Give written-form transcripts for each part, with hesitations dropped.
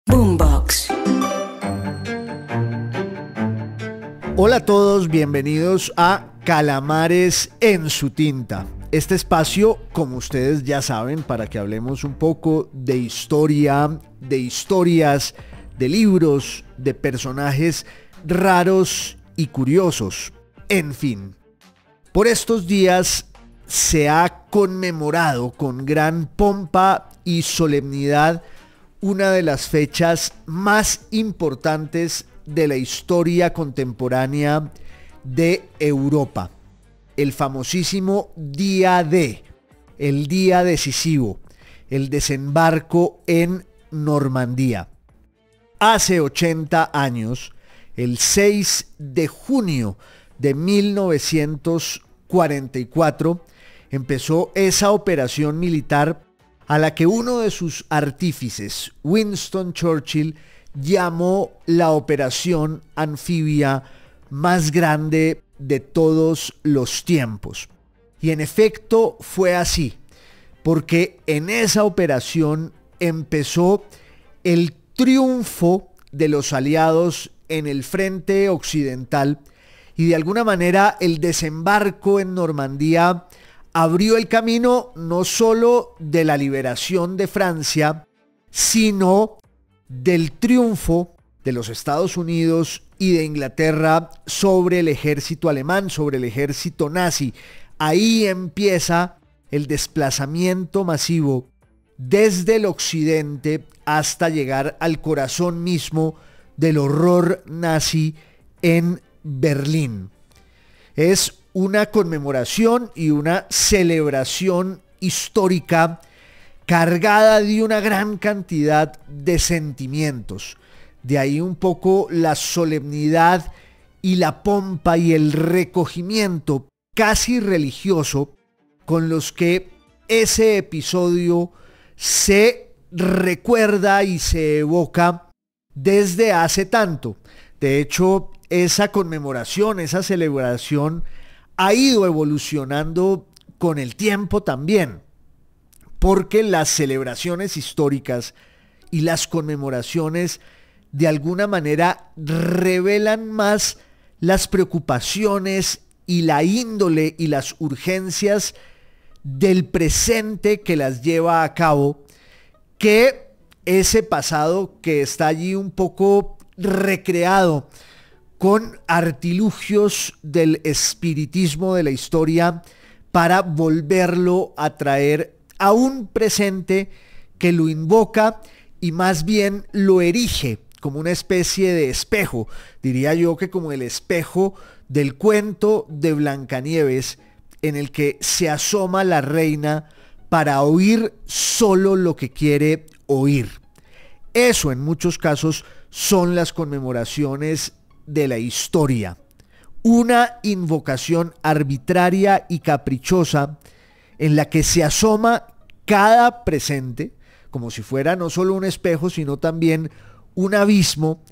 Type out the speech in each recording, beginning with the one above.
Boombox. Hola a todos, bienvenidos a Calamares en su tinta. Este espacio, como ustedes ya saben, para que hablemos un poco de historia, de historias, de libros, de personajes raros y curiosos. En fin, por estos días se ha conmemorado con gran pompa y solemnidad una de las fechas más importantes de la historia contemporánea de Europa. El famosísimo Día D, el día decisivo, el desembarco en Normandía. Hace 80 años, el 6 de junio de 1944, empezó esa operación militar a la que uno de sus artífices, Winston Churchill, llamó la operación anfibia más grande de todos los tiempos. Y en efecto fue así, porque en esa operación empezó el triunfo de los aliados en el frente occidental y de alguna manera el desembarco en Normandía abrió el camino no solo de la liberación de Francia, sino del triunfo de los Estados Unidos y de Inglaterra sobre el ejército alemán, sobre el ejército nazi. Ahí empieza el desplazamiento masivo desde el occidente hasta llegar al corazón mismo del horror nazi en Berlín. Es una conmemoración y una celebración histórica cargada de una gran cantidad de sentimientos. De ahí un poco la solemnidad y la pompa y el recogimiento casi religioso con los que ese episodio se recuerda y se evoca desde hace tanto. De hecho, esa conmemoración, esa celebración ha ido evolucionando con el tiempo también, porque las celebraciones históricas y las conmemoraciones de alguna manera revelan más las preocupaciones y la índole y las urgencias del presente que las lleva a cabo, que ese pasado que está allí un poco recreado con artilugios del espiritismo de la historia para volverlo a traer a un presente que lo invoca y más bien lo erige como una especie de espejo. Diría yo que como el espejo del cuento de Blancanieves, en el que se asoma la reina para oír solo lo que quiere oír. Eso en muchos casos son las conmemoraciones de la historia, una invocación arbitraria y caprichosa en la que se asoma cada presente, como si fuera no solo un espejo, sino también un abismo,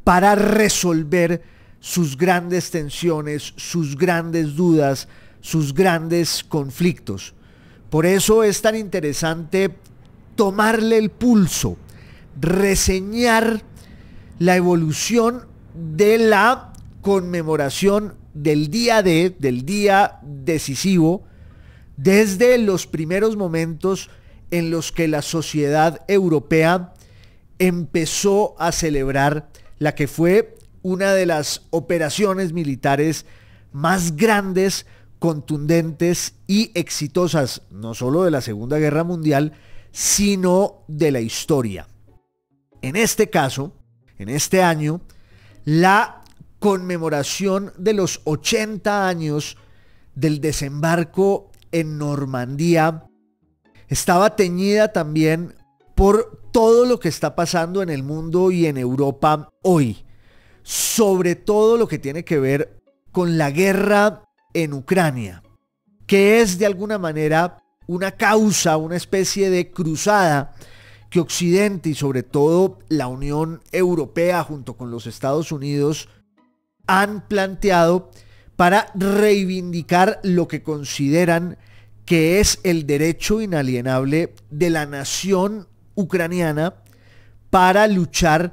para resolver sus grandes tensiones, sus grandes dudas, sus grandes conflictos. Por eso es tan interesante tomarle el pulso, reseñar la evolución de la conmemoración del día D, del día decisivo, desde los primeros momentos en los que la sociedad europea empezó a celebrar la que fue una de las operaciones militares más grandes, contundentes y exitosas, no solo de la Segunda Guerra Mundial, sino de la historia. En este caso, en este año, la conmemoración de los 80 años del desembarco en Normandía estaba teñida también por todo lo que está pasando en el mundo y en Europa hoy, sobre todo lo que tiene que ver con la guerra en Ucrania, que es de alguna manera una causa, una especie de cruzada que Occidente y sobre todo la Unión Europea junto con los Estados Unidos han planteado para reivindicar lo que consideran que es el derecho inalienable de la nación ucraniana para luchar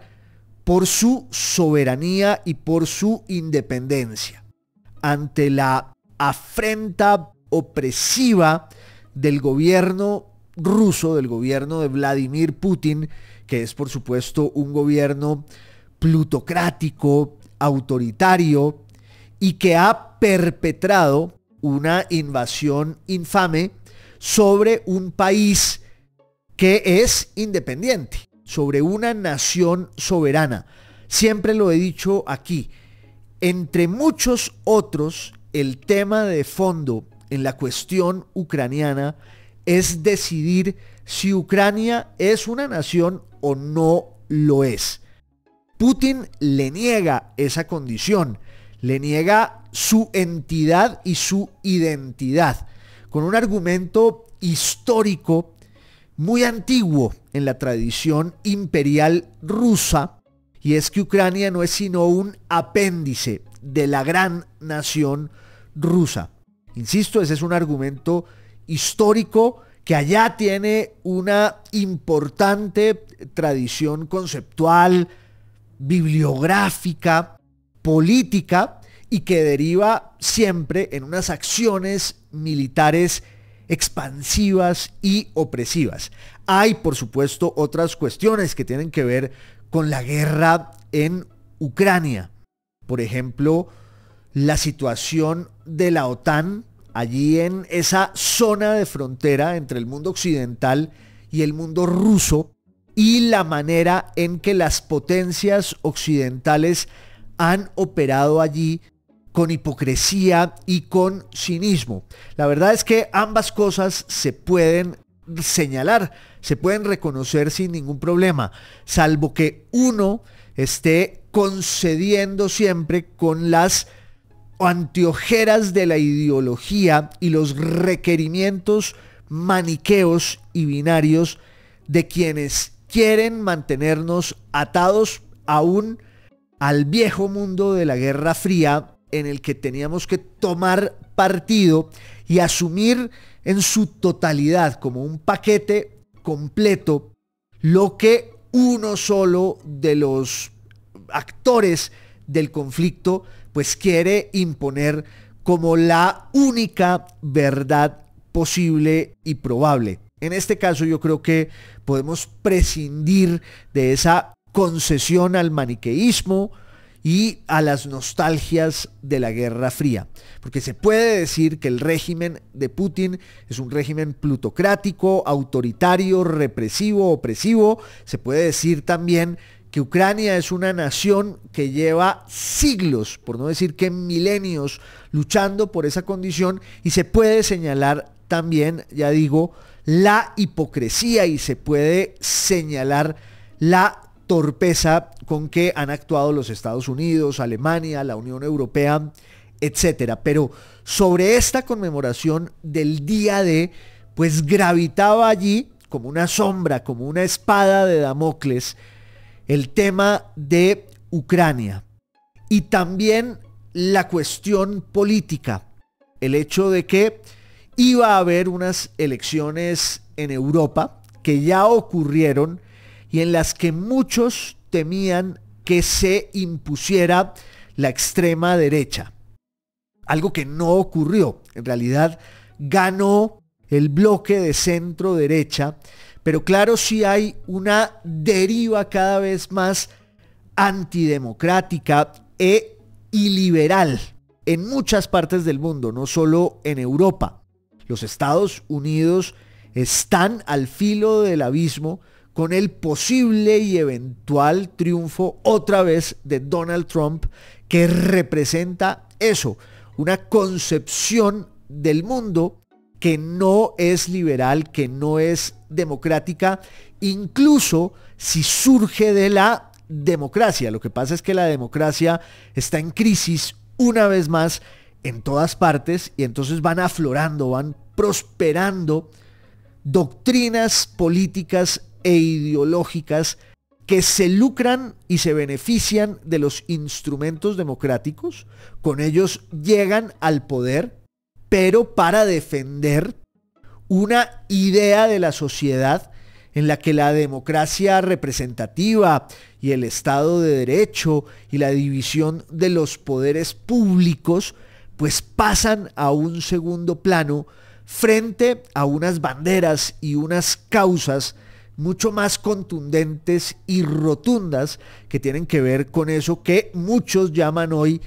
por su soberanía y por su independencia. Ante la afrenta opresiva del gobierno ruso, del gobierno de Vladimir Putin, que es por supuesto un gobierno plutocrático, autoritario y que ha perpetrado una invasión infame sobre un país que es independiente, sobre una nación soberana. Siempre lo he dicho aquí, entre muchos otros, el tema de fondo en la cuestión ucraniana es decidir si Ucrania es una nación o no lo es. Putin le niega esa condición, le niega su entidad y su identidad, con un argumento histórico muy antiguo en la tradición imperial rusa, y es que Ucrania no es sino un apéndice de la gran nación rusa. Insisto, ese es un argumento histórico que allá tiene una importante tradición conceptual, bibliográfica, política, y que deriva siempre en unas acciones militares expansivas y opresivas. Hay, por supuesto, otras cuestiones que tienen que ver con la guerra en Ucrania. Por ejemplo, la situación de la OTAN allí en esa zona de frontera entre el mundo occidental y el mundo ruso, y la manera en que las potencias occidentales han operado allí con hipocresía y con cinismo. La verdad es que ambas cosas se pueden señalar, se pueden reconocer sin ningún problema, salvo que uno esté concediendo siempre con las anteojeras de la ideología y los requerimientos maniqueos y binarios de quienes quieren mantenernos atados aún al viejo mundo de la Guerra Fría, en el que teníamos que tomar partido y asumir en su totalidad como un paquete completo lo que uno solo de los actores del conflicto pues quiere imponer como la única verdad posible y probable. En este caso yo creo que podemos prescindir de esa concesión al maniqueísmo y a las nostalgias de la Guerra Fría, porque se puede decir que el régimen de Putin es un régimen plutocrático, autoritario, represivo, opresivo. Se puede decir también que Ucrania es una nación que lleva siglos, por no decir que milenios, luchando por esa condición, y se puede señalar también, ya digo, la hipocresía, y se puede señalar la torpeza con que han actuado los Estados Unidos, Alemania, la Unión Europea, etcétera. Pero sobre esta conmemoración del día D, pues gravitaba allí como una sombra, como una espada de Damocles, el tema de Ucrania y también la cuestión política, el hecho de que iba a haber unas elecciones en Europa que ya ocurrieron y en las que muchos temían que se impusiera la extrema derecha. Algo que no ocurrió. En realidad ganó el bloque de centro derecha, pero claro, sí hay una deriva cada vez más antidemocrática e iliberal en muchas partes del mundo, no solo en Europa. Los Estados Unidos están al filo del abismo con el posible y eventual triunfo otra vez de Donald Trump, que representa eso, una concepción del mundo que no es liberal, que no es democrática, incluso si surge de la democracia. Lo que pasa es que la democracia está en crisis una vez más en todas partes, y entonces van aflorando, van prosperando doctrinas políticas e ideológicas que se lucran y se benefician de los instrumentos democráticos. Con ellos llegan al poder, pero para defender una idea de la sociedad en la que la democracia representativa y el Estado de Derecho y la división de los poderes públicos pues pasan a un segundo plano frente a unas banderas y unas causas mucho más contundentes y rotundas que tienen que ver con eso que muchos llaman hoy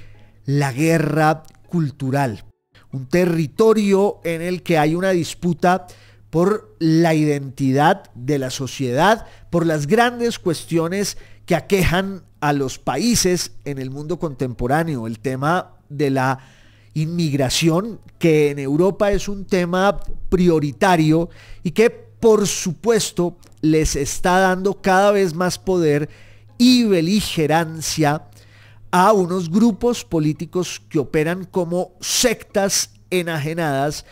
la guerra cultural. Un territorio en el que hay una disputa por la identidad de la sociedad, por las grandes cuestiones que aquejan a los países en el mundo contemporáneo. El tema de la inmigración, que en Europa es un tema prioritario y que por supuesto les está dando cada vez más poder y beligerancia a unos grupos políticos que operan como sectas enajenadas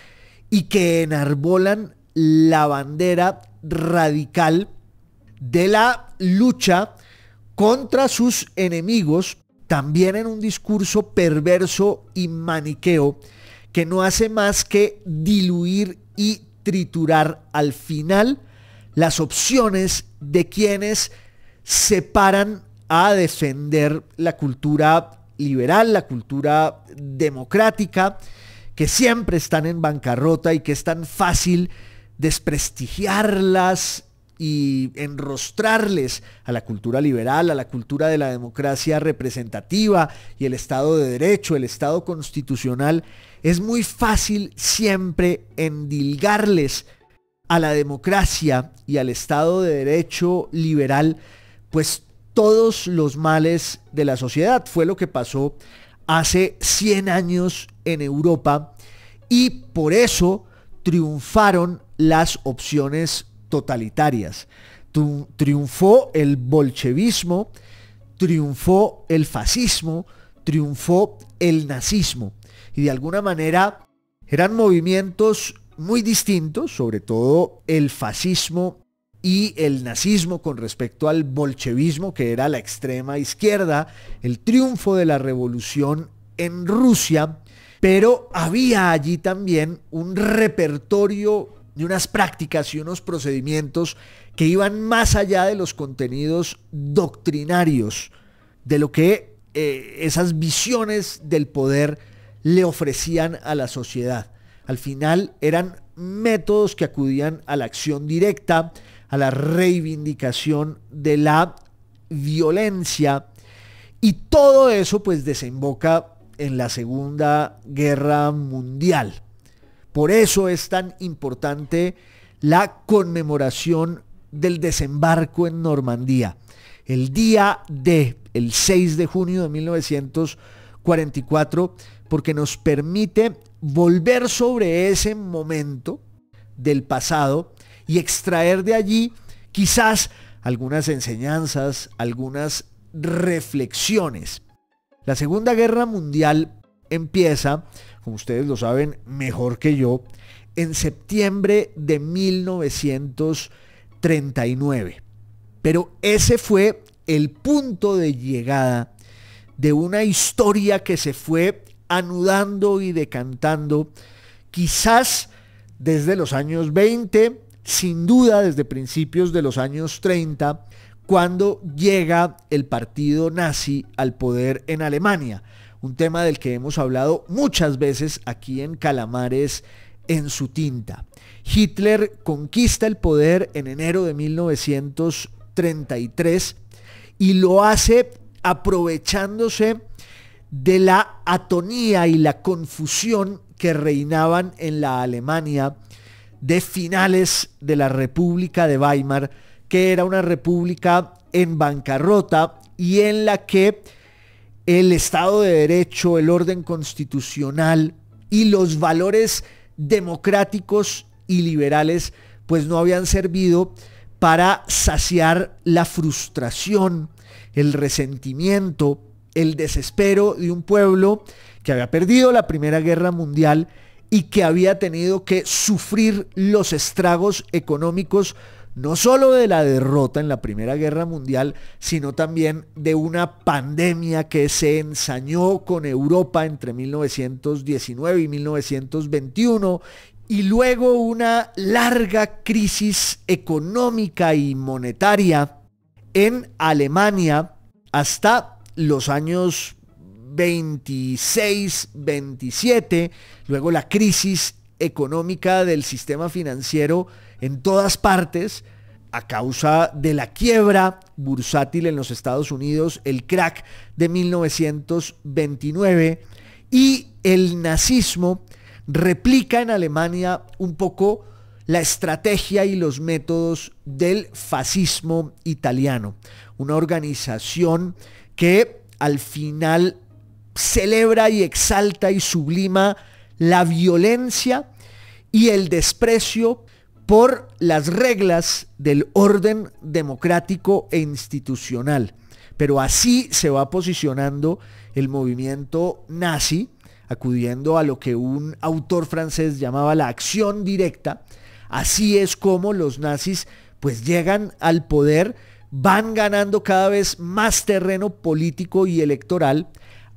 y que enarbolan la bandera radical de la lucha contra sus enemigos, también en un discurso perverso y maniqueo que no hace más que diluir y triturar al final las opciones de quienes se paran a defender la cultura liberal, la cultura democrática, que siempre están en bancarrota y que es tan fácil desprestigiarlas y enrostrarles a la cultura liberal, a la cultura de la democracia representativa y el Estado de Derecho, el Estado constitucional. Es muy fácil siempre endilgarles a la democracia y al Estado de Derecho liberal, pues todos los males de la sociedad. Fue lo que pasó hace 100 años en Europa y por eso triunfaron las opciones totalitarias. Triunfó el bolchevismo, triunfó el fascismo, triunfó el nazismo. Y de alguna manera eran movimientos muy distintos, sobre todo el fascismo y el nazismo con respecto al bolchevismo, que era la extrema izquierda, el triunfo de la revolución en Rusia, pero había allí también un repertorio de unas prácticas y unos procedimientos que iban más allá de los contenidos doctrinarios, de lo que esas visiones del poder le ofrecían a la sociedad. Al final eran métodos que acudían a la acción directa, a la reivindicación de la violencia, y todo eso pues desemboca en la Segunda Guerra Mundial. Por eso es tan importante la conmemoración del desembarco en Normandía. El día el 6 de junio de 1944, porque nos permite volver sobre ese momento del pasado y extraer de allí quizás algunas enseñanzas, algunas reflexiones. La Segunda Guerra Mundial empieza, como ustedes lo saben mejor que yo, en septiembre de 1939. Pero ese fue el punto de llegada de una historia que se fue anudando y decantando, quizás desde los años 20, sin duda desde principios de los años 30, cuando llega el partido nazi al poder en Alemania, un tema del que hemos hablado muchas veces aquí en Calamares en su tinta. Hitler conquista el poder en enero de 1933 y lo hace aprovechándose de la atonía y la confusión que reinaban en la Alemania de finales de la República de Weimar, que era una república en bancarrota y en la que el Estado de Derecho, el orden constitucional y los valores democráticos y liberales pues no habían servido para saciar la frustración, el resentimiento, el desespero de un pueblo que había perdido la Primera Guerra Mundial y que había tenido que sufrir los estragos económicos no solo de la derrota en la Primera Guerra Mundial, sino también de una pandemia que se ensañó con Europa entre 1919 y 1921 y luego una larga crisis económica y monetaria en Alemania hasta los años 26, 27, luego la crisis económica del sistema financiero en todas partes a causa de la quiebra bursátil en los Estados Unidos, el crack de 1929, y el nazismo replica en Alemania un poco la estrategia y los métodos del fascismo italiano, una organización que al final celebra y exalta y sublima la violencia y el desprecio por las reglas del orden democrático e institucional. Pero así se va posicionando el movimiento nazi, acudiendo a lo que un autor francés llamaba la acción directa. Así es como los nazis pues llegan al poder, van ganando cada vez más terreno político y electoral,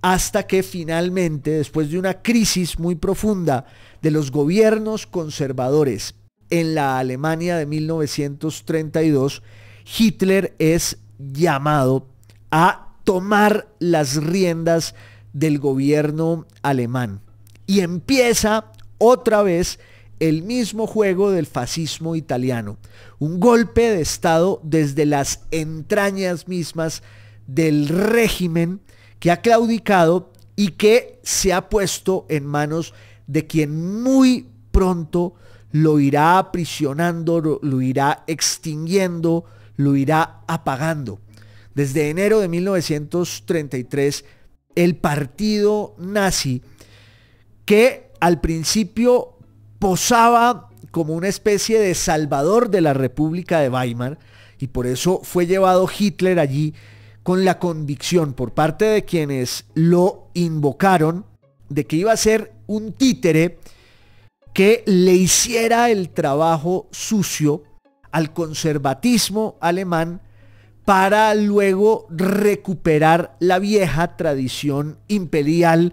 hasta que finalmente, después de una crisis muy profunda de los gobiernos conservadores en la Alemania de 1932, Hitler es llamado a tomar las riendas del gobierno alemán. Y empieza otra vez el mismo juego del fascismo italiano. Un golpe de Estado desde las entrañas mismas del régimen que ha claudicado y que se ha puesto en manos de quien muy pronto lo irá aprisionando, lo irá extinguiendo, lo irá apagando. Desde enero de 1933, el partido nazi, que al principio posaba como una especie de salvador de la República de Weimar, y por eso fue llevado Hitler allí con la convicción por parte de quienes lo invocaron de que iba a ser un títere que le hiciera el trabajo sucio al conservatismo alemán para luego recuperar la vieja tradición imperial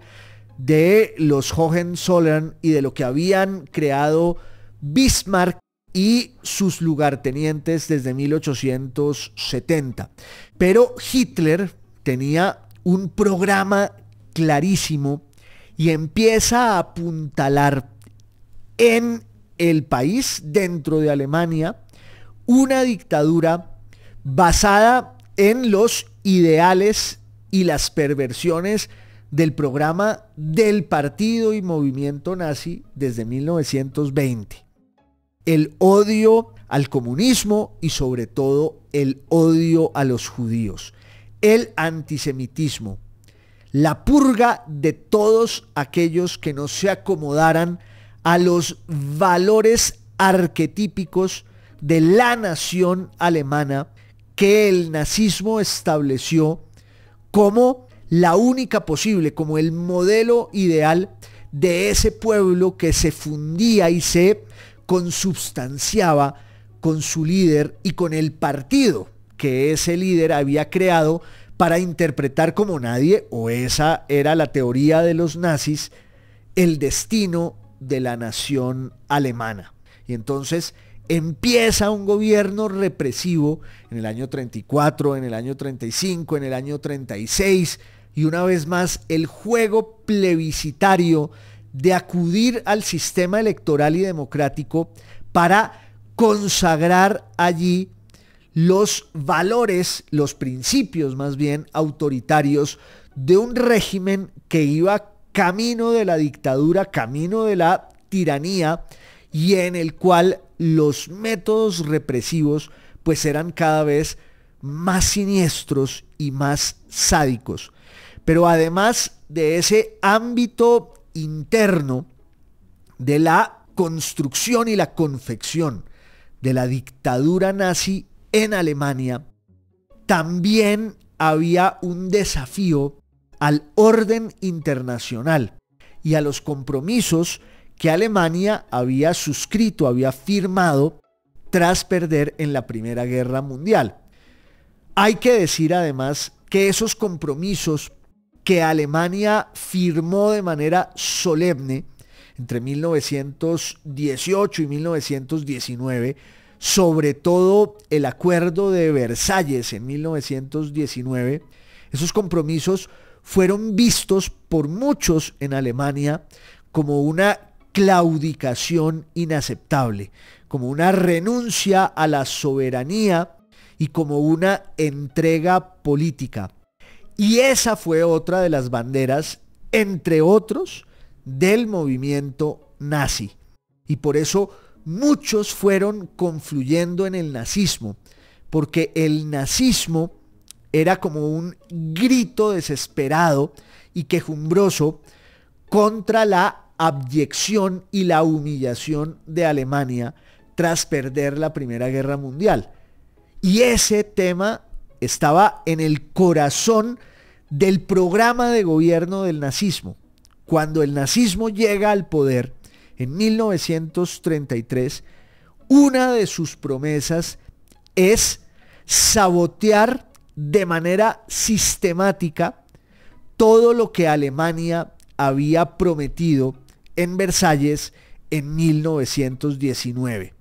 de los Hohenzollern y de lo que habían creado Bismarck y sus lugartenientes desde 1870. Pero Hitler tenía un programa clarísimo y empieza a apuntalar en el país, dentro de Alemania, una dictadura basada en los ideales y las perversiones del programa del partido y movimiento nazi desde 1920. El odio al comunismo y sobre todo el odio a los judíos, el antisemitismo, la purga de todos aquellos que no se acomodaran a los valores arquetípicos de la nación alemana que el nazismo estableció como la única posible, como el modelo ideal de ese pueblo que se fundía y se consubstanciaba con su líder y con el partido que ese líder había creado para interpretar como nadie, o esa era la teoría de los nazis, el destino de la nación alemana. Y entonces empieza un gobierno represivo en el año 34, en el año 35, en el año 36, y una vez más el juego plebiscitario de acudir al sistema electoral y democrático para consagrar allí los valores, los principios más bien autoritarios de un régimen que iba camino de la dictadura, camino de la tiranía, y en el cual los métodos represivos pues eran cada vez más siniestros y más sádicos. Pero además de ese ámbito interno de la construcción y la confección de la dictadura nazi en Alemania, también había un desafío al orden internacional y a los compromisos que Alemania había suscrito, había firmado tras perder en la Primera Guerra Mundial. Hay que decir además que esos compromisos que Alemania firmó de manera solemne entre 1918 y 1919, sobre todo el Acuerdo de Versalles en 1919, esos compromisos fueron vistos por muchos en Alemania como una claudicación inaceptable, como una renuncia a la soberanía y como una entrega política. Y esa fue otra de las banderas, entre otros, del movimiento nazi. Y por eso muchos fueron confluyendo en el nazismo, porque el nazismo era como un grito desesperado y quejumbroso contra la abyección y la humillación de Alemania tras perder la Primera Guerra Mundial. Y ese tema estaba en el corazón del programa de gobierno del nazismo. Cuando el nazismo llega al poder en 1933, una de sus promesas es sabotear de manera sistemática todo lo que Alemania había prometido en Versalles en 1919.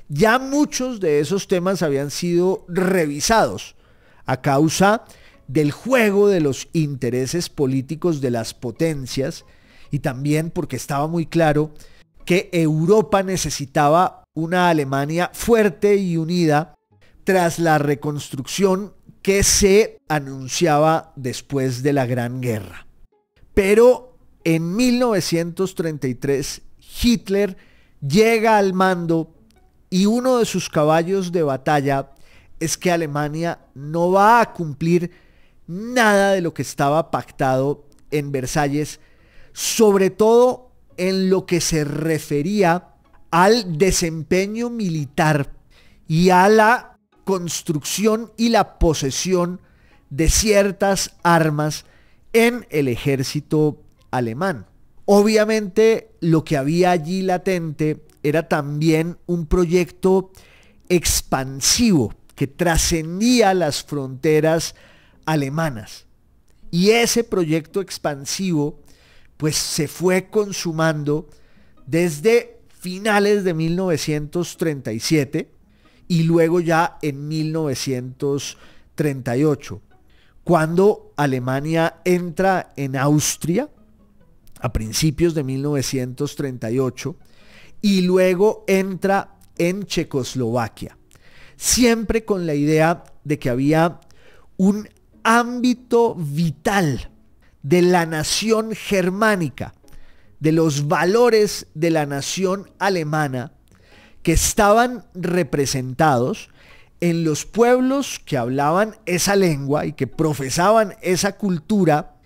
Ya muchos de esos temas habían sido revisados a causa del juego de los intereses políticos de las potencias y también porque estaba muy claro que Europa necesitaba una Alemania fuerte y unida tras la reconstrucción que se anunciaba después de la Gran Guerra. Pero en 1933 Hitler llega al mando y uno de sus caballos de batalla es que Alemania no va a cumplir nada de lo que estaba pactado en Versalles, sobre todo en lo que se refería al desempeño militar y a la construcción y la posesión de ciertas armas en el ejército alemán. Obviamente lo que había allí latente era también un proyecto expansivo que trascendía las fronteras alemanas. Y ese proyecto expansivo pues se fue consumando desde finales de 1937 y luego ya en 1938, cuando Alemania entra en Austria a principios de 1938 y luego entra en Checoslovaquia, siempre con la idea de que había un ámbito vital de la nación germánica, de los valores de la nación alemana que estaban representados en los pueblos que hablaban esa lengua y que profesaban esa cultura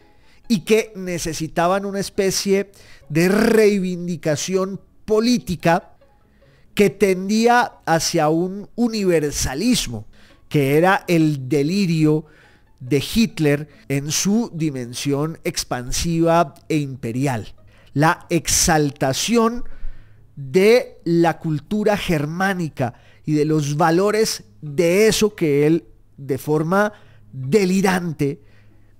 y que necesitaban una especie de reivindicación política que tendía hacia un universalismo, que era el delirio de Hitler en su dimensión expansiva e imperial. La exaltación de la cultura germánica y de los valores de eso que él, de forma delirante,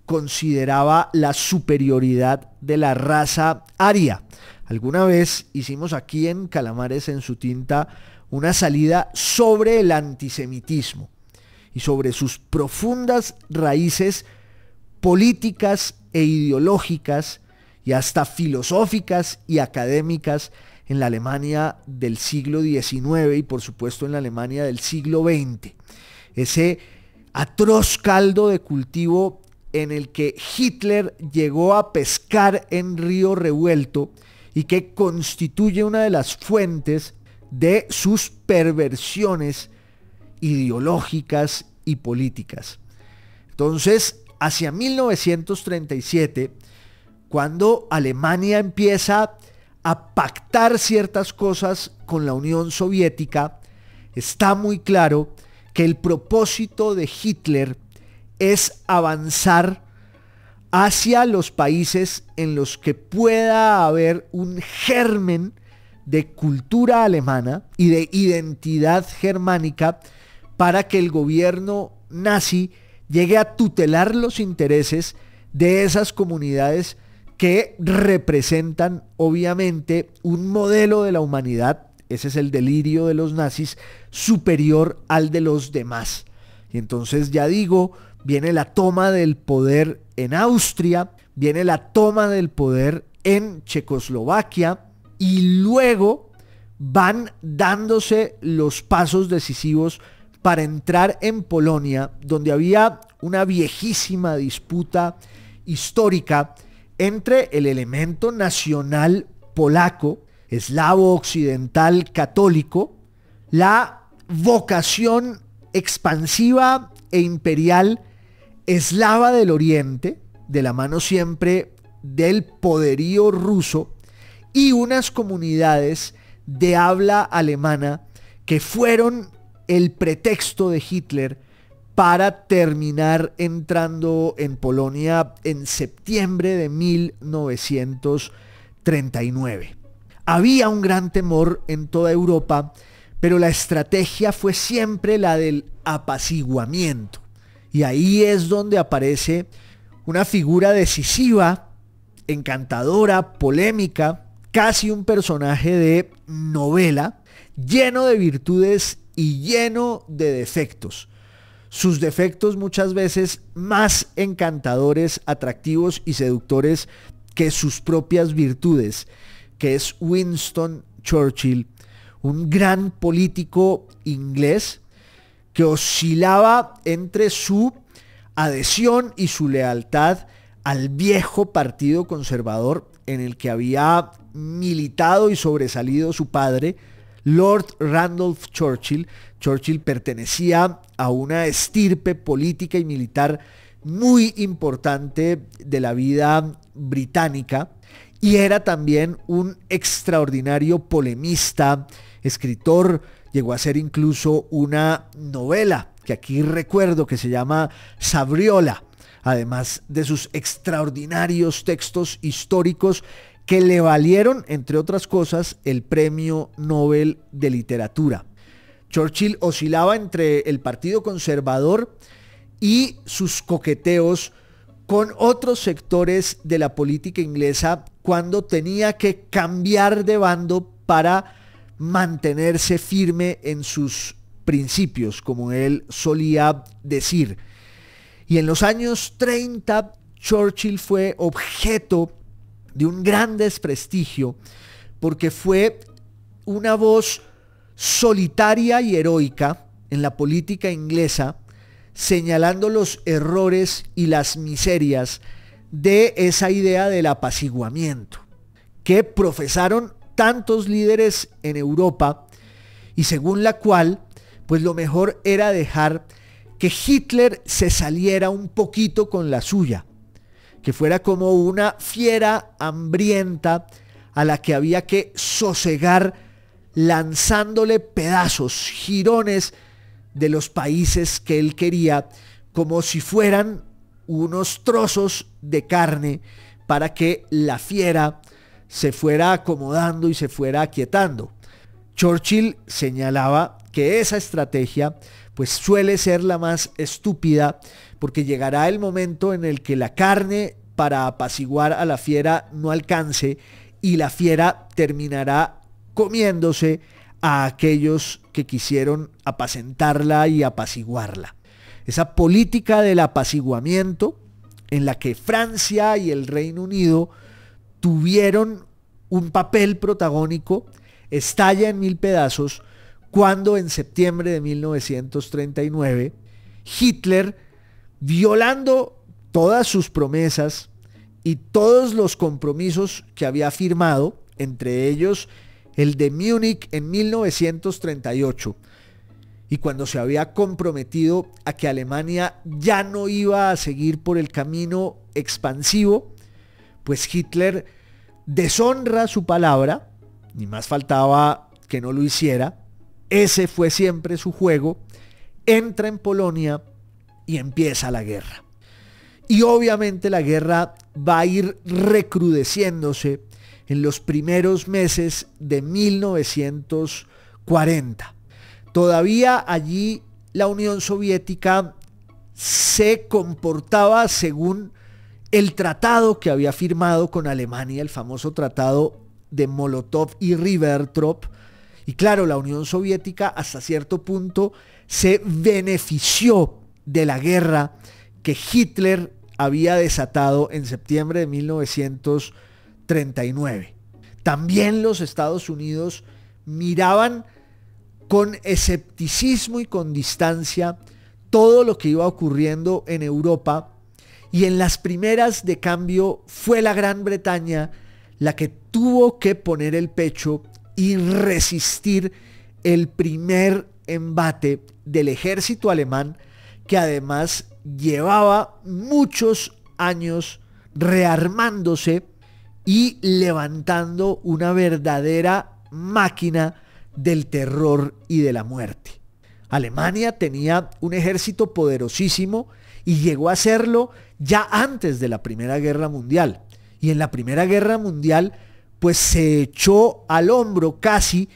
consideraba la superioridad de la raza aria. Alguna vez hicimos aquí en Calamares en su tinta una salida sobre el antisemitismo y sobre sus profundas raíces políticas e ideológicas y hasta filosóficas y académicas en la Alemania del siglo XIX y por supuesto en la Alemania del siglo XX. Ese atroz caldo de cultivo en el que Hitler llegó a pescar en río revuelto y que constituye una de las fuentes de sus perversiones ideológicas y políticas. Entonces, hacia 1937, cuando Alemania empieza a pactar ciertas cosas con la Unión Soviética, está muy claro que el propósito de Hitler es avanzar hacia los países en los que pueda haber un germen de cultura alemana y de identidad germánica para que el gobierno nazi llegue a tutelar los intereses de esas comunidades que representan obviamente un modelo de la humanidad, ese es el delirio de los nazis, superior al de los demás. Y entonces ya digo, viene la toma del poder en Austria, viene la toma del poder en Checoslovaquia y luego van dándose los pasos decisivos para entrar en Polonia, donde había una viejísima disputa histórica entre el elemento nacional polaco, eslavo occidental católico, la vocación expansiva e imperial eslava del oriente, de la mano siempre del poderío ruso, y unas comunidades de habla alemana que fueron el pretexto de Hitler para terminar entrando en Polonia en septiembre de 1939. Había un gran temor en toda Europa, pero la estrategia fue siempre la del apaciguamiento. Y ahí es donde aparece una figura decisiva, encantadora, polémica, casi un personaje de novela, lleno de virtudes y lleno de defectos. Sus defectos muchas veces más encantadores, atractivos y seductores que sus propias virtudes, que es Winston Churchill, un gran político inglés que oscilaba entre su adhesión y su lealtad al viejo partido conservador en el que había militado y sobresalido su padre, Lord Randolph Churchill. Churchill pertenecía a una estirpe política y militar muy importante de la vida británica y era también un extraordinario polemista, escritor, llegó a ser incluso una novela que aquí recuerdo que se llama Sabriola, además de sus extraordinarios textos históricos que le valieron, entre otras cosas, el Premio Nobel de Literatura. Churchill oscilaba entre el Partido Conservador y sus coqueteos con otros sectores de la política inglesa cuando tenía que cambiar de bando para mantenerse firme en sus principios, como él solía decir. Y en los años 30, Churchill fue objeto de un gran desprestigio porque fue una voz solitaria y heroica en la política inglesa, señalando los errores y las miserias de esa idea del apaciguamiento que profesaron tantos líderes en Europa y según la cual pues lo mejor era dejar que Hitler se saliera un poquito con la suya, que fuera como una fiera hambrienta a la que había que sosegar lanzándole pedazos, jirones de los países que él quería, como si fueran unos trozos de carne para que la fiera se fuera acomodando y se fuera aquietando. Churchill señalaba que esa estrategia pues suele ser la más estúpida porque llegará el momento en el que la carne para apaciguar a la fiera no alcance y la fiera terminará comiéndose a aquellos que quisieron apacentarla y apaciguarla. Esa política del apaciguamiento en la que Francia y el Reino Unido tuvieron un papel protagónico estalla en mil pedazos cuando en septiembre de 1939 Hitler, violando todas sus promesas y todos los compromisos que había firmado, entre ellos el de Múnich en 1938, y cuando se había comprometido a que Alemania ya no iba a seguir por el camino expansivo, pues Hitler deshonra su palabra, ni más faltaba que no lo hiciera, ese fue siempre su juego, entra en Polonia y empieza la guerra. Y obviamente la guerra va a ir recrudeciéndose en los primeros meses de 1940. Todavía allí la Unión Soviética se comportaba según el tratado que había firmado con Alemania, el famoso tratado de Molotov y Ribbentrop. Y claro, la Unión Soviética hasta cierto punto se benefició de la guerra que Hitler había desatado en septiembre de 1939. También los Estados Unidos miraban con escepticismo y con distancia todo lo que iba ocurriendo en Europa, y en las primeras de cambio fue la Gran Bretaña la que tuvo que poner el pecho y resistir el primer embate del ejército alemán, que además llevaba muchos años rearmándose y levantando una verdadera máquina del terror y de la muerte. Alemania tenía un ejército poderosísimo y llegó a serlo ya antes de la Primera Guerra Mundial. Y en la Primera Guerra Mundial pues se echó al hombro casi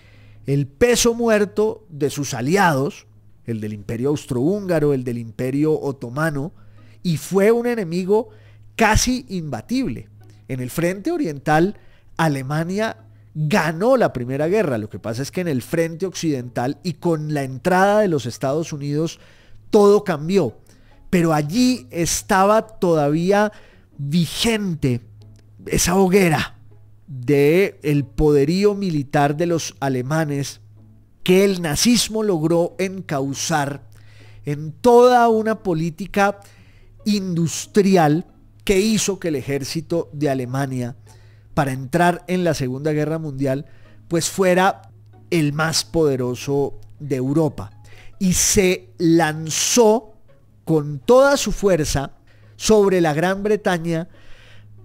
el peso muerto de sus aliados, el del Imperio Austrohúngaro, el del Imperio Otomano, y fue un enemigo casi imbatible. En el frente oriental, Alemania ganó la Primera Guerra. Lo que pasa es que en el frente occidental y con la entrada de los Estados Unidos todo cambió. Pero allí estaba todavía vigente esa hoguera del poderío militar de los alemanes que el nazismo logró encauzar en toda una política industrial que hizo que el ejército de Alemania, para entrar en la Segunda Guerra Mundial, pues fuera el más poderoso de Europa, y se lanzó con toda su fuerza sobre la Gran Bretaña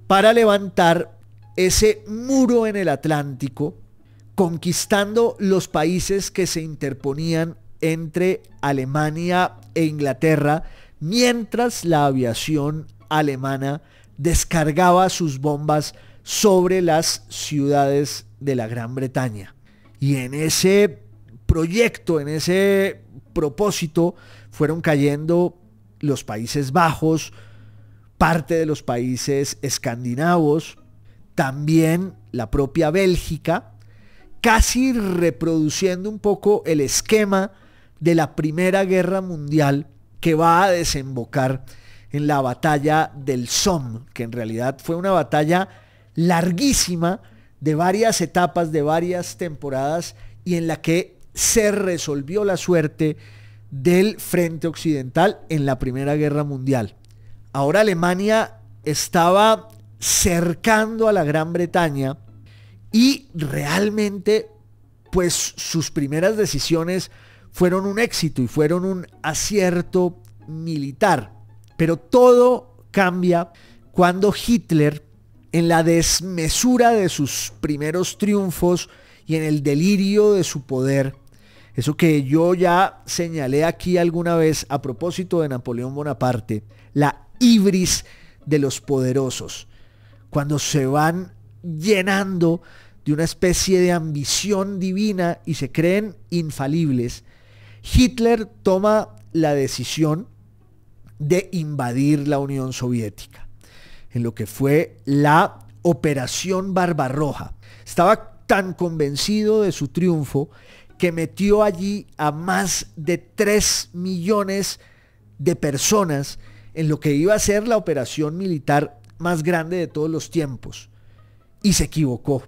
para levantar ese muro en el Atlántico, conquistando los países que se interponían entre Alemania e Inglaterra, mientras la aviación alemana descargaba sus bombas sobre las ciudades de la Gran Bretaña. Y en ese proyecto, en ese propósito, fueron cayendo los Países Bajos, parte de los países escandinavos, también la propia Bélgica, casi reproduciendo un poco el esquema de la Primera Guerra Mundial, que va a desembocar en la batalla del Somme, que en realidad fue una batalla larguísima, de varias etapas, de varias temporadas, y en la que se resolvió la suerte del frente occidental en la Primera Guerra Mundial. Ahora Alemania estaba cercando a la Gran Bretaña y realmente pues sus primeras decisiones fueron un éxito y fueron un acierto militar. Pero todo cambia cuando Hitler, en la desmesura de sus primeros triunfos y en el delirio de su poder, eso que yo ya señalé aquí alguna vez a propósito de Napoleón Bonaparte, la ibris de los poderosos, cuando se van llenando de una especie de ambición divina y se creen infalibles, Hitler toma la decisión de invadir la Unión Soviética, en lo que fue la Operación Barbarroja. Estaba tan convencido de su triunfo que metió allí a más de 3 millones de personas en lo que iba a ser la operación militar más grande de todos los tiempos. Y se equivocó.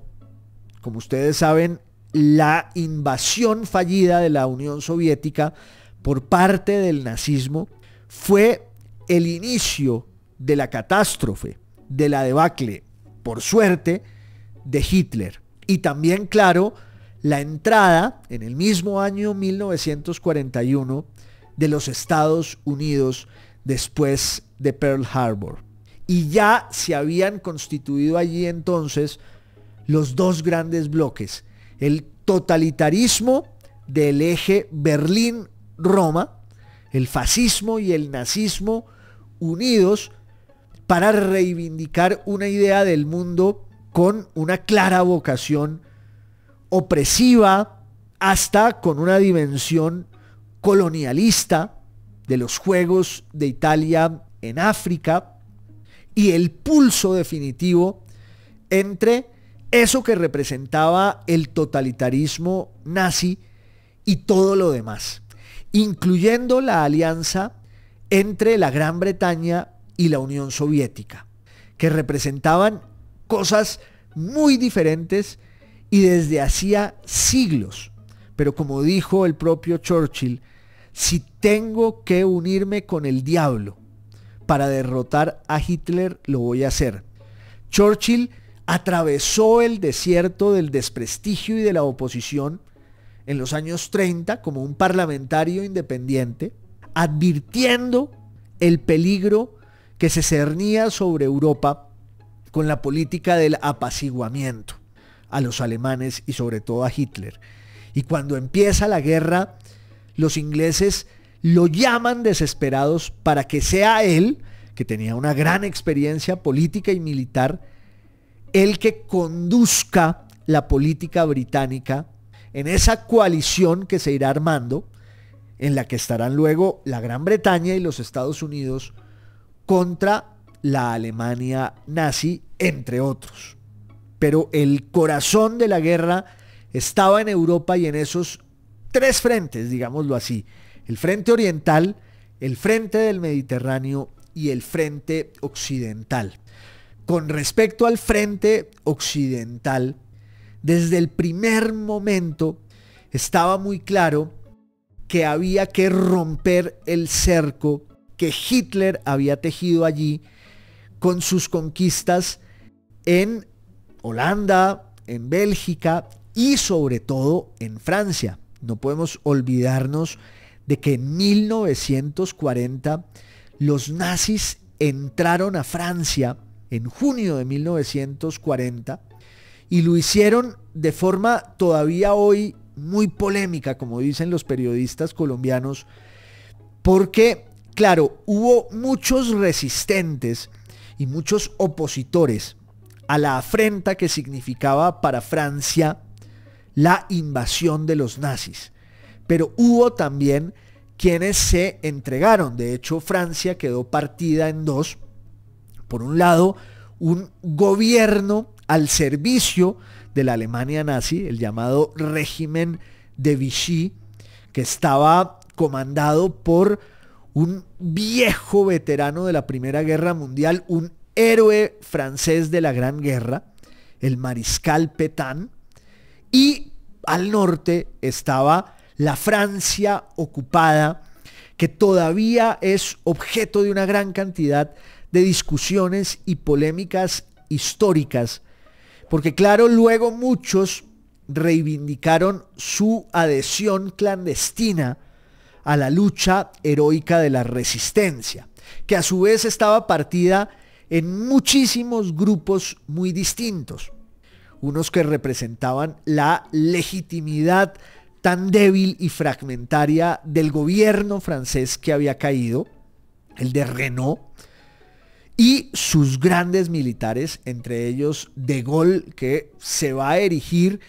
Como ustedes saben, la invasión fallida de la Unión Soviética por parte del nazismo fue el inicio de la catástrofe, de la debacle, por suerte, de Hitler. Y también, claro, la entrada en el mismo año 1941 de los Estados Unidos después de Pearl Harbor. Y ya se habían constituido allí entonces los dos grandes bloques, el totalitarismo del eje Berlín-Roma, el fascismo y el nazismo unidos para reivindicar una idea del mundo con una clara vocación opresiva, hasta con una dimensión colonialista, de los Juegos de Italia en África, y el pulso definitivo entre eso que representaba el totalitarismo nazi y todo lo demás, incluyendo la alianza entre la Gran Bretaña y la Unión Soviética, que representaban cosas muy diferentes y desde hacía siglos. Pero como dijo el propio Churchill, si tengo que unirme con el diablo para derrotar a Hitler, lo voy a hacer. Churchill atravesó el desierto del desprestigio y de la oposición en los años 30 como un parlamentario independiente, advirtiendo el peligro que se cernía sobre Europa con la política del apaciguamiento a los alemanes y sobre todo a Hitler. Y cuando empieza la guerra, los ingleses lo llaman desesperados para que sea él, que tenía una gran experiencia política y militar, el que conduzca la política británica en esa coalición que se irá armando, en la que estarán luego la Gran Bretaña y los Estados Unidos contra la Alemania nazi, entre otros. Pero el corazón de la guerra estaba en Europa y en esos tres frentes, digámoslo así: el frente oriental, el frente del Mediterráneo y el frente occidental. Con respecto al frente occidental, desde el primer momento estaba muy claro que había que romper el cerco que Hitler había tejido allí con sus conquistas en Holanda, en Bélgica y sobre todo en Francia. No podemos olvidarnos de que en 1940 los nazis entraron a Francia en junio de 1940 y lo hicieron de forma todavía hoy muy polémica, como dicen los periodistas colombianos, porque, claro, hubo muchos resistentes y muchos opositores a la afrenta que significaba para Francia la invasión de los nazis. Pero hubo también quienes se entregaron. De hecho, Francia quedó partida en dos. Por un lado, un gobierno al servicio de la Alemania nazi, el llamado régimen de Vichy, que estaba comandado por un viejo veterano de la Primera Guerra Mundial, un héroe francés de la Gran Guerra, el mariscal Pétain, y al norte estaba la Francia ocupada, que todavía es objeto de una gran cantidad de discusiones y polémicas históricas, porque claro, luego muchos reivindicaron su adhesión clandestina a la lucha heroica de la resistencia, que a su vez estaba partida en muchísimos grupos muy distintos. Unos que representaban la legitimidad tan débil y fragmentaria del gobierno francés que había caído, el de Renault, y sus grandes militares, entre ellos De Gaulle, que se va a erigir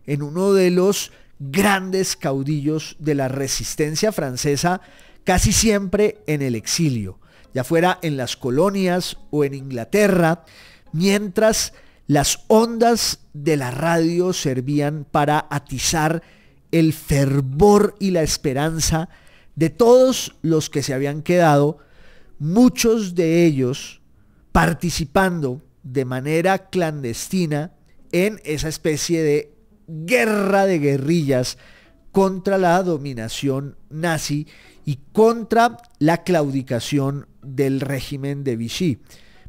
en uno de los grandes caudillos de la resistencia francesa, casi siempre en el exilio, ya fuera en las colonias o en Inglaterra, mientras las ondas de la radio servían para atizar el fervor y la esperanza de todos los que se habían quedado, muchos de ellos participando de manera clandestina en esa especie de guerra de guerrillas contra la dominación nazi y contra la claudicación del régimen de Vichy.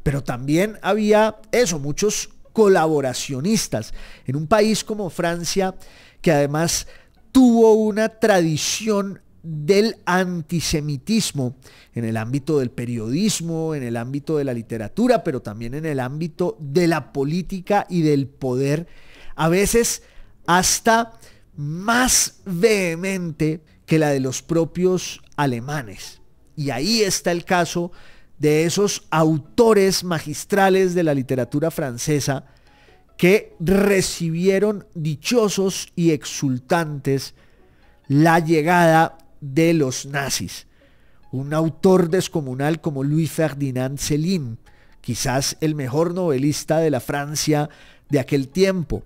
Pero también había muchos colaboracionistas en un país como Francia, que además tuvo una tradición del antisemitismo en el ámbito del periodismo, en el ámbito de la literatura, pero también en el ámbito de la política y del poder, a veces hasta más vehemente que la de los propios alemanes. Y ahí está el caso de esos autores magistrales de la literatura francesa que recibieron dichosos y exultantes la llegada de los nazis. Un autor descomunal como Louis Ferdinand Céline, quizás el mejor novelista de la Francia de aquel tiempo,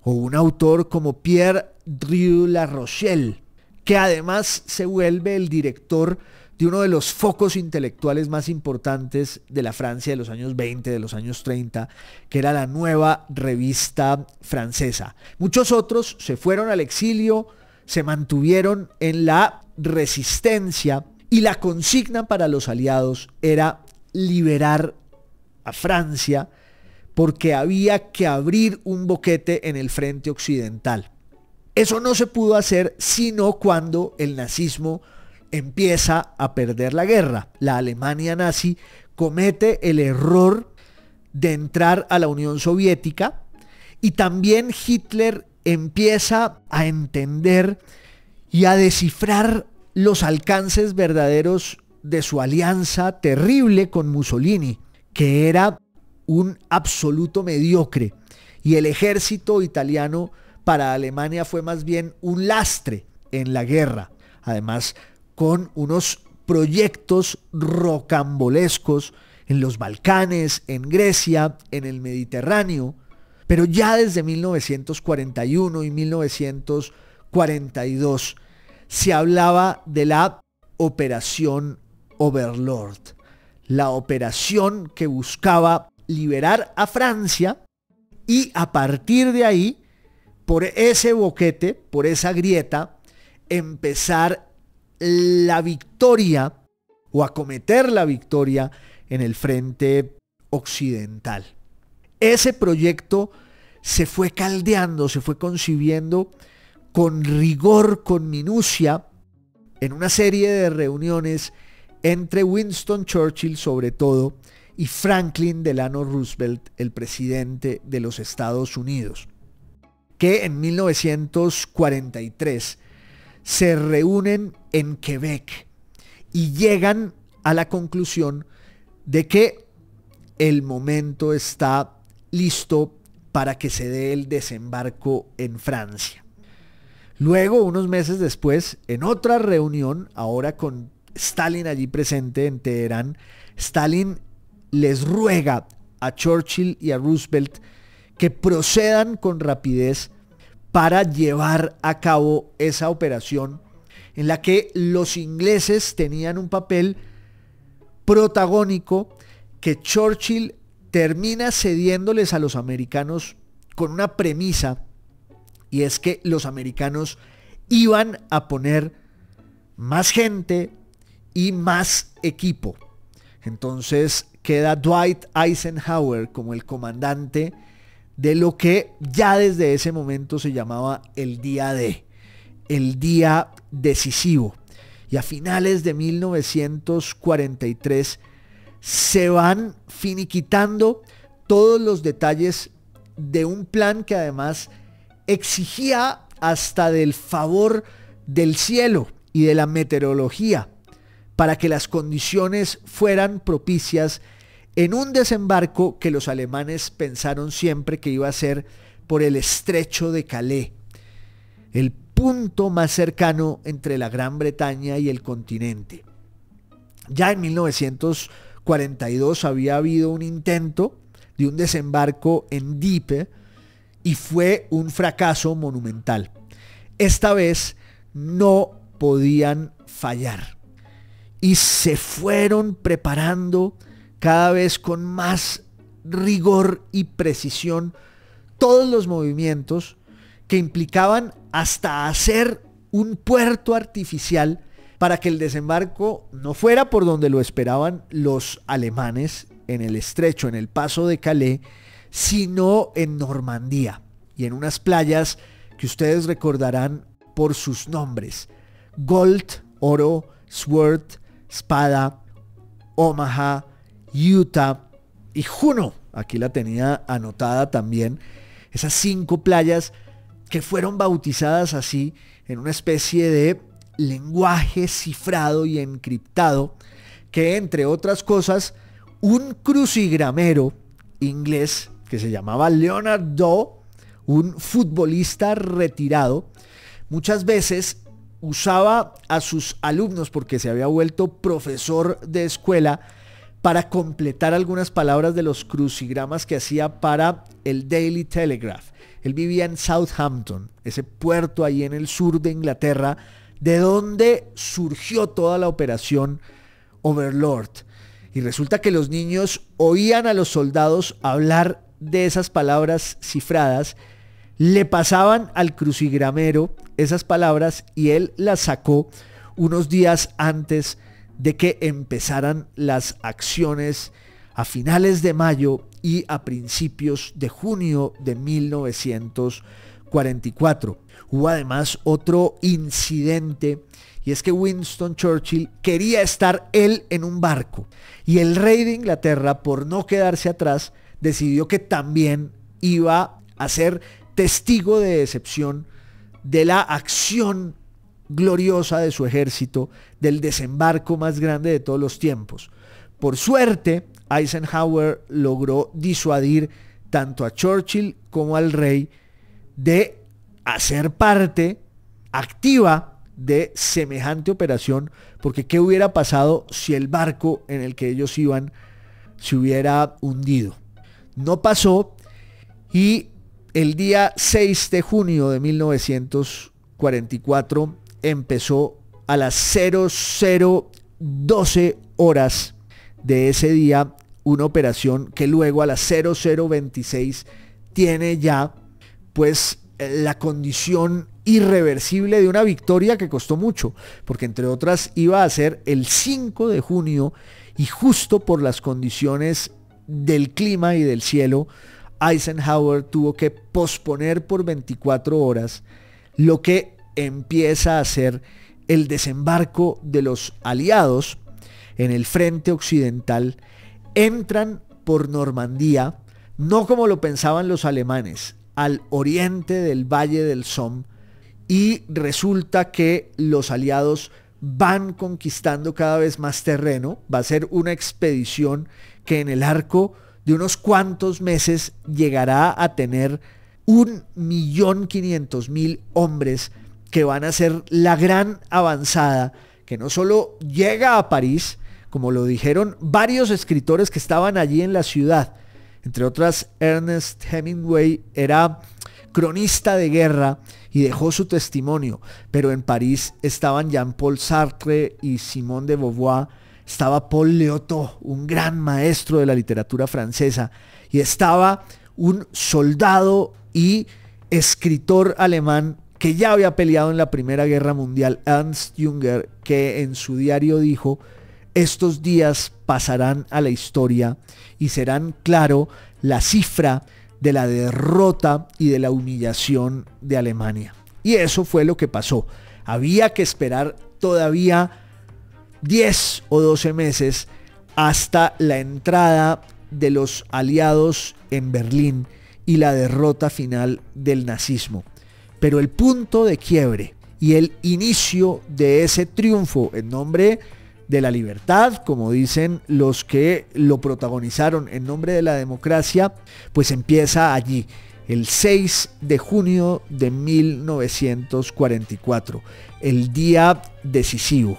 o un autor como Pierre Drieux La Rochelle, que además se vuelve el director de uno de los focos intelectuales más importantes de la Francia de los años 20, de los años 30, que era la Nueva Revista Francesa. Muchos otros se fueron al exilio, se mantuvieron en la resistencia, y la consigna para los aliados era liberar a Francia, porque había que abrir un boquete en el frente occidental. Eso no se pudo hacer sino cuando el nazismo empieza a perder la guerra. La Alemania nazi comete el error de entrar a la Unión Soviética, y también Hitler empieza a entender y a descifrar los alcances verdaderos de su alianza terrible con Mussolini, que era un absoluto mediocre, y el ejército italiano para Alemania fue más bien un lastre en la guerra, además con unos proyectos rocambolescos en los Balcanes, en Grecia, en el Mediterráneo. Pero ya desde 1941 y 1942 se hablaba de la Operación Overlord, la operación que buscaba liberar a Francia y a partir de ahí, por ese boquete, por esa grieta, empezar la victoria o acometer la victoria en el frente occidental. Ese proyecto se fue caldeando, se fue concibiendo con rigor, con minucia, en una serie de reuniones entre Winston Churchill sobre todo y Franklin Delano Roosevelt, el presidente de los Estados Unidos, que en 1943 se reúnen en Quebec y llegan a la conclusión de que el momento está listo para que se dé el desembarco en Francia. Luego, unos meses después, en otra reunión, ahora con Stalin allí presente en Teherán, Stalin les ruega a Churchill y a Roosevelt que procedan con rapidez para llevar a cabo esa operación en la que los ingleses tenían un papel protagónico, que Churchill termina cediéndoles a los americanos con una premisa, y es que los americanos iban a poner más gente y más equipo. Entonces queda Dwight Eisenhower como el comandante de lo que ya desde ese momento se llamaba el día D, el día decisivo. Y a finales de 1943 se van finiquitando todos los detalles de un plan que además exigía hasta del favor del cielo y de la meteorología para que las condiciones fueran propicias en un desembarco que los alemanes pensaron siempre que iba a ser por el estrecho de Calais, el punto más cercano entre la Gran Bretaña y el continente. Ya en 1942 había habido un intento de un desembarco en Dieppe y fue un fracaso monumental. Esta vez no podían fallar y se fueron preparando cada vez con más rigor y precisión todos los movimientos que implicaban hasta hacer un puerto artificial para que el desembarco no fuera por donde lo esperaban los alemanes en el estrecho, en el paso de Calais, sino en Normandía y en unas playas que ustedes recordarán por sus nombres: Gold, oro, Sword, espada, Omaha, Utah y Juno. Aquí la tenía anotada también. Esas 5 playas que fueron bautizadas así en una especie de lenguaje cifrado y encriptado que, entre otras cosas, un crucigramero inglés que se llamaba Leonard Dow, un futbolista retirado, muchas veces usaba a sus alumnos, porque se había vuelto profesor de escuela, para completar algunas palabras de los crucigramas que hacía para el Daily Telegraph. Él vivía en Southampton, ese puerto ahí en el sur de Inglaterra, de donde surgió toda la operación Overlord. Y resulta que los niños oían a los soldados hablar de esas palabras cifradas, le pasaban al crucigramero esas palabras y él las sacó unos días antes de que empezaran las acciones a finales de mayo y a principios de junio de 1944. Hubo además otro incidente, y es que Winston Churchill quería estar él en un barco, y el rey de Inglaterra, por no quedarse atrás, decidió que también iba a ser testigo de excepción de la acción gloriosa de su ejército, del desembarco más grande de todos los tiempos. Por suerte, Eisenhower logró disuadir tanto a Churchill como al rey de hacer parte activa de semejante operación, porque ¿qué hubiera pasado si el barco en el que ellos iban se hubiera hundido? No pasó, y el día 6 de junio de 1944 empezó a las 00:12 horas de ese día una operación que luego a las 00:26 tiene ya pues la condición irreversible de una victoria que costó mucho, porque entre otras iba a ser el 5 de junio y justo por las condiciones del clima y del cielo, Eisenhower tuvo que posponer por 24 horas lo que empieza a ser el desembarco de los aliados en el frente occidental. Entran por Normandía, no como lo pensaban los alemanes, al oriente del Valle del Somme, y resulta que los aliados van conquistando cada vez más terreno. Va a ser una expedición que en el arco de unos cuantos meses llegará a tener 1.500.000 hombres, que van a ser la gran avanzada, que no solo llega a París, como lo dijeron varios escritores que estaban allí en la ciudad, entre otras Ernest Hemingway era cronista de guerra y dejó su testimonio, pero en París estaban Jean-Paul Sartre y Simone de Beauvoir, estaba Paul Léotot, un gran maestro de la literatura francesa, y estaba un soldado y escritor alemán que ya había peleado en la Primera Guerra Mundial, Ernst Jünger, que en su diario dijo: estos días pasarán a la historia y serán, claro, la cifra de la derrota y de la humillación de Alemania. Y eso fue lo que pasó. Había que esperar todavía 10 o 12 meses hasta la entrada de los aliados en Berlín y la derrota final del nazismo. Pero el punto de quiebre y el inicio de ese triunfo en nombre de la libertad, como dicen los que lo protagonizaron, en nombre de la democracia, pues empieza allí, el 6 de junio de 1944, el día decisivo,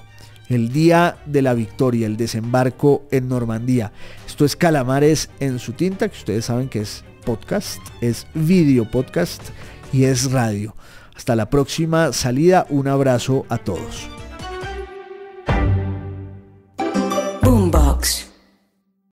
el día de la victoria, el desembarco en Normandía. Esto es Calamares en su tinta, que ustedes saben que es podcast, es video podcast y es radio. Hasta la próxima salida, un abrazo a todos.